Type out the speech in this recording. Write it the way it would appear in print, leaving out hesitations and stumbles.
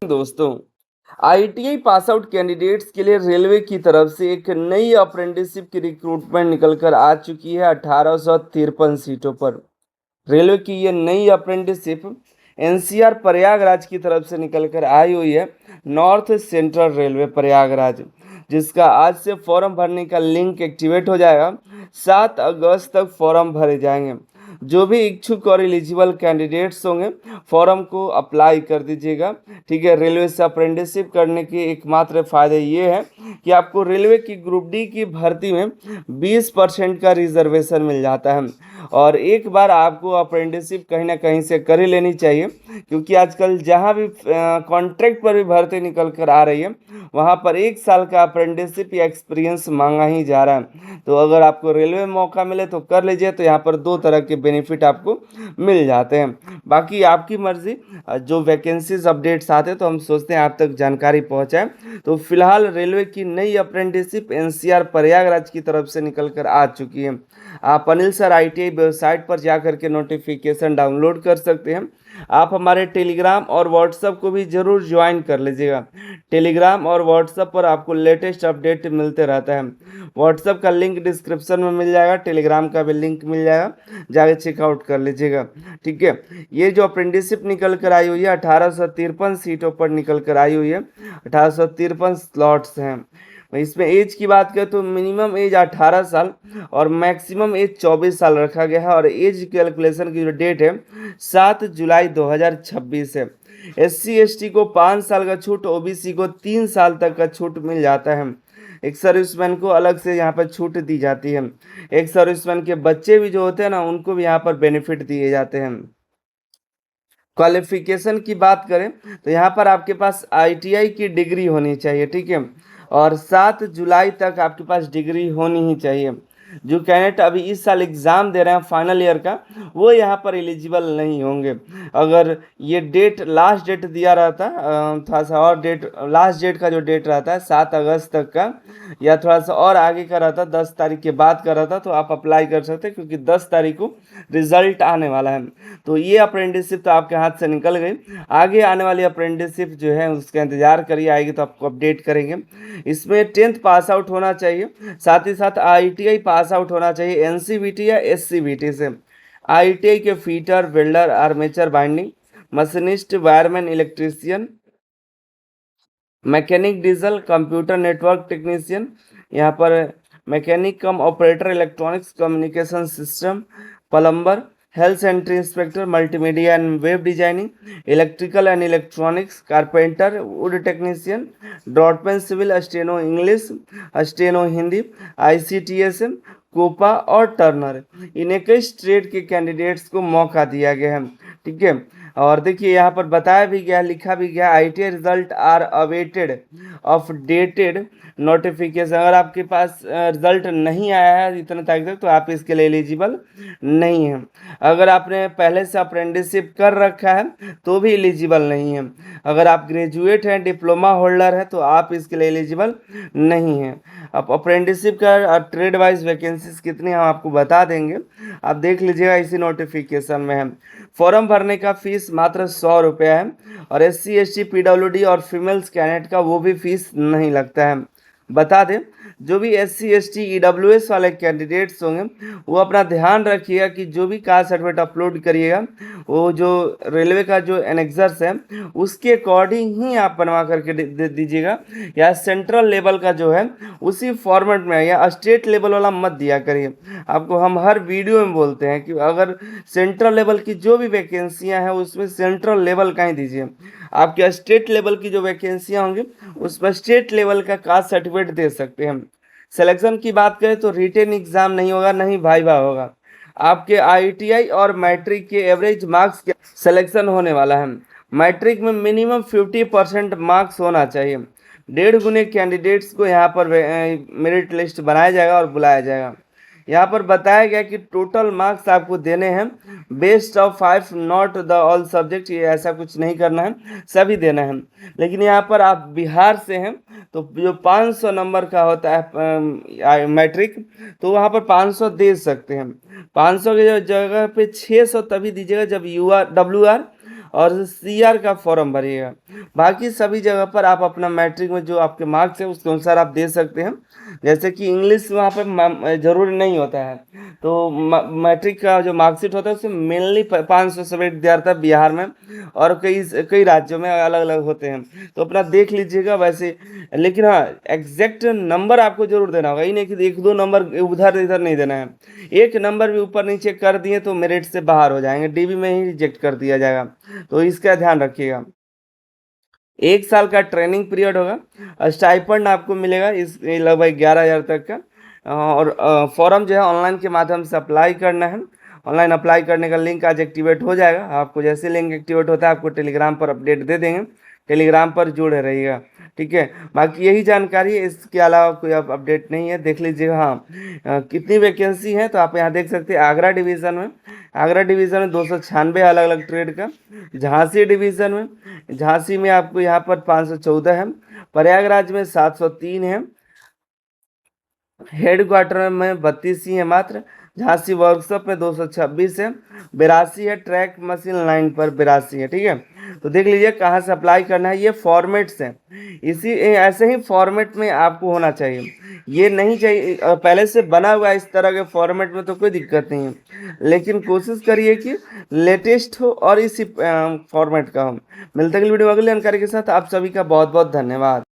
दोस्तों, ITI pass out candidates के लिए रेलवे की तरफ से एक नई अप्रेंटिसशिप की रिक्रूटमेंट निकल कर आ चुकी है 1853 सीटों पर। रेलवे की ये नई अप्रेंटिसशिप एनसीआर प्रयागराज की तरफ से निकल कर आई हुई है, नॉर्थ सेंट्रल रेलवे प्रयागराज, जिसका आज से फॉर्म भरने का लिंक एक्टिवेट हो जाएगा। 7 अगस्त तक फॉर्म भरे जाएंगे। जो भी इच्छुक और एलिजिबल कैंडिडेट्स होंगे फॉर्म को अप्लाई कर दीजिएगा। ठीक है, रेलवे से अप्रेंटिसशिप करने के एकमात्र फ़ायदे ये हैं कि आपको रेलवे की ग्रुप डी की भर्ती में 20% का रिजर्वेशन मिल जाता है। और एक बार आपको अप्रेंटिसशिप कहीं ना कहीं से कर ही लेनी चाहिए, क्योंकि आजकल जहाँ भी कॉन्ट्रैक्ट पर भी भर्ती निकल कर आ रही है वहाँ पर 1 साल का अप्रेंटिसशिप या एक्सपीरियंस मांगा ही जा रहा है। तो अगर आपको रेलवे में मौका मिले तो कर लीजिए, तो यहाँ पर 2 तरह के बेनिफिट आपको मिल जाते हैं। बाकी आपकी मर्जी, जो वैकेंसीज अपडेट्स आते हैं तो हम सोचते हैं आप तक जानकारी पहुँचाएं। तो फिलहाल रेलवे की नई अप्रेंटिसशिप एनसीआर प्रयागराज की तरफ से निकल कर आ चुकी है। आप अनिल सर आईटीआई वेबसाइट पर जा करके नोटिफिकेशन डाउनलोड कर सकते हैं। आप हमारे टेलीग्राम और व्हाट्सएप को भी ज़रूर ज्वाइन कर लीजिएगा। टेलीग्राम और व्हाट्सएप पर आपको लेटेस्ट अपडेट मिलते रहता है। व्हाट्सएप का लिंक डिस्क्रिप्शन में मिल जाएगा, टेलीग्राम का भी लिंक मिल जाएगा, जाके चेकआउट कर लीजिएगा। ठीक है, ये जो अप्रेंटिसशिप निकल कर आई हुई है 1853 सीटों पर निकल कर आई हुई है। 1853 स्लॉट्स हैं। इसमें एज की बात करें तो मिनिमम एज 18 साल और मैक्सिमम एज 24 साल रखा गया है। और एज कैलकुलेशन की जो डेट है 7 जुलाई 2026 है। SC ST को 5 साल का छूट, OBC को 3 साल तक का छूट मिल जाता है। एक सर्विसमैन को अलग से यहाँ पर छूट दी जाती है। एक सर्विसमैन के बच्चे भी जो होते हैं ना, उनको भी यहाँ पर बेनिफिट दिए जाते हैं। क्वालिफिकेशन की बात करें तो यहाँ पर आपके पास ITI की डिग्री होनी चाहिए। ठीक है, और 7 जुलाई तक आपके पास डिग्री होनी ही चाहिए। जो कैंडिडेट अभी इस साल एग्ज़ाम दे रहे हैं फाइनल ईयर का, वो यहाँ पर एलिजिबल नहीं होंगे। अगर ये डेट लास्ट डेट दिया रहता, थोड़ा सा और डेट, लास्ट डेट का जो डेट रहता है 7 अगस्त तक का, या थोड़ा सा और आगे का रहता 10 तारीख के बाद का रहता, तो आप अप्लाई कर सकते हैं, क्योंकि 10 तारीख को रिजल्ट आने वाला है। तो ये अप्रेंटिसशिप तो आपके हाथ से निकल गई। आगे आने वाली अप्रेंटिसशिप जो है उसका इंतजार करिए, आएगी तो आपको अपडेट करेंगे। इसमें 10th पास आउट होना चाहिए, साथ ही साथ ITI पास आउट होना चाहिए NCVT या SCVT से। ITI के fitter, welder, armature binding, machinist, wireman, electrician, mechanic diesel, computer network technician, यहाँ पर mechanic cum operator electronics communication system, plumber, health entry inspector, multimedia and web designing, electrical and electronics, carpenter, wood technician, draughtsman civil, steno English, steno Hindi, ICTS, COPA और turner, इन 21 trade के candidates को मौका दिया गया है। ठीक है, और देखिए यहाँ पर बताया भी गया, लिखा भी गया, ITI result are awaited of dated notification. अगर आपके पास रिजल्ट नहीं आया है इतने तारीख तक तो आप इसके लिए एलिजिबल नहीं हैं। अगर आपने पहले से अप्रेंटिसशिप कर रखा है तो भी एलिजिबल नहीं है। अगर आप ग्रेजुएट हैं, डिप्लोमा होल्डर है, तो आप इसके लिए एलिजिबल नहीं हैं। अब अप्रेंटिसशिप का ट्रेड वाइज वैकेंसीज कितनी हम आपको बता देंगे, आप देख लीजिएगा, इसी नोटिफिकेशन में है। फॉर्म भरने का फीस मात्र 100 रुपया है, और SC ST PWD और फीमेल्स कैंडिडेट का वो भी फीस नहीं लगता है। बता दें, जो भी SC ST EWS वाले कैंडिडेट्स होंगे वो अपना ध्यान रखिएगा कि जो भी कास्ट सर्टिफिकेट अपलोड करिएगा वो जो रेलवे का जो एनेक्सर्स है उसके अकॉर्डिंग ही आप बनवा करके दे दीजिएगा, या सेंट्रल लेवल का जो है उसी फॉर्मेट में, या स्टेट लेवल वाला मत दिया करिए। आपको हम हर वीडियो में बोलते हैं कि अगर सेंट्रल लेवल की जो भी वैकेंसियाँ हैं उसमें सेंट्रल लेवल का ही दीजिए। आपके स्टेट लेवल की जो वैकेंसियाँ होंगी उसमें स्टेट लेवल का कास्ट सर्टिफिकेट दे सकते हैं। सिलेक्शन की बात करें तो रिटेन एग्जाम नहीं होगा, नहीं वाइवा होगा। आपके ITI और मैट्रिक के एवरेज मार्क्स के सिलेक्शन होने वाला है। मैट्रिक में मिनिमम 50% मार्क्स होना चाहिए। 1.5 गुने कैंडिडेट्स को यहाँ पर मेरिट लिस्ट बनाया जाएगा और बुलाया जाएगा। यहाँ पर बताया गया कि टोटल मार्क्स आपको देने हैं best of 5, not the all subject, ये ऐसा कुछ नहीं करना है, सभी देना है। लेकिन यहाँ पर आप बिहार से हैं तो जो 500 नंबर का होता है मैट्रिक, तो वहाँ पर 500 दे सकते हैं। 500 की जगह पे 600 तभी दीजिएगा जब WR और सीआर का फॉर्म भरिएगा। बाकी सभी जगह पर आप अपना मैट्रिक में जो आपके मार्क्स है उसके अनुसार आप दे सकते हैं। जैसे कि इंग्लिश वहाँ पे जरूरी नहीं होता है, तो मैट्रिक का जो मार्कशीट होता है उसमें मेनली 500 सभी विद्यार्थी बिहार में और कई कई राज्यों में अलग अलग होते हैं, तो अपना देख लीजिएगा वैसे। लेकिन हाँ, एग्जैक्ट नंबर आपको जरूर देना होगा, ये नहीं कि एक दो नंबर उधर इधर नहीं देना है। एक नंबर भी ऊपर नीचे कर दिए तो मेरिट से बाहर हो जाएंगे, डीबी में ही रिजेक्ट कर दिया जाएगा, तो इसका ध्यान रखिएगा। 1 साल का ट्रेनिंग पीरियड होगा। स्टाइपेंड आपको मिलेगा इस लगभग 11,000 तक का। और फॉर्म जो है ऑनलाइन के माध्यम से अप्लाई करना है। ऑनलाइन अप्लाई करने का लिंक आज एक्टिवेट हो जाएगा। आपको जैसे लिंक एक्टिवेट होता है आपको टेलीग्राम पर अपडेट दे देंगे, टेलीग्राम पर जुड़े रहिएगा, ठीक है। बाकी यही जानकारी है, इसके अलावा कोई अब अपडेट नहीं है। देख लीजिएगा हाँ, कितनी वैकेंसी है तो आप यहाँ देख सकते हैं। आगरा डिवीज़न में 296 अलग अलग ट्रेड का। झांसी डिवीज़न में, झांसी में आपको यहाँ पर 514 है। प्रयागराज में 703 है। हेड क्वार्टर में 32 ही है मात्र। झांसी वर्कशॉप में 226 है। 82 है ट्रैक मशीन लाइन पर, 82 है, ठीक है। तो देख लीजिए कहाँ से अप्लाई करना है। ये फॉर्मेट्स हैं, इसी ऐसे ही फॉर्मेट में आपको होना चाहिए। ये नहीं चाहिए पहले से बना हुआ इस तरह के फॉर्मेट में तो कोई दिक्कत नहीं है, लेकिन कोशिश करिए कि लेटेस्ट हो और इसी फॉर्मेट का हो। मिलते हैं अगली वीडियो में अगली जानकारी के साथ। आप सभी का बहुत बहुत धन्यवाद।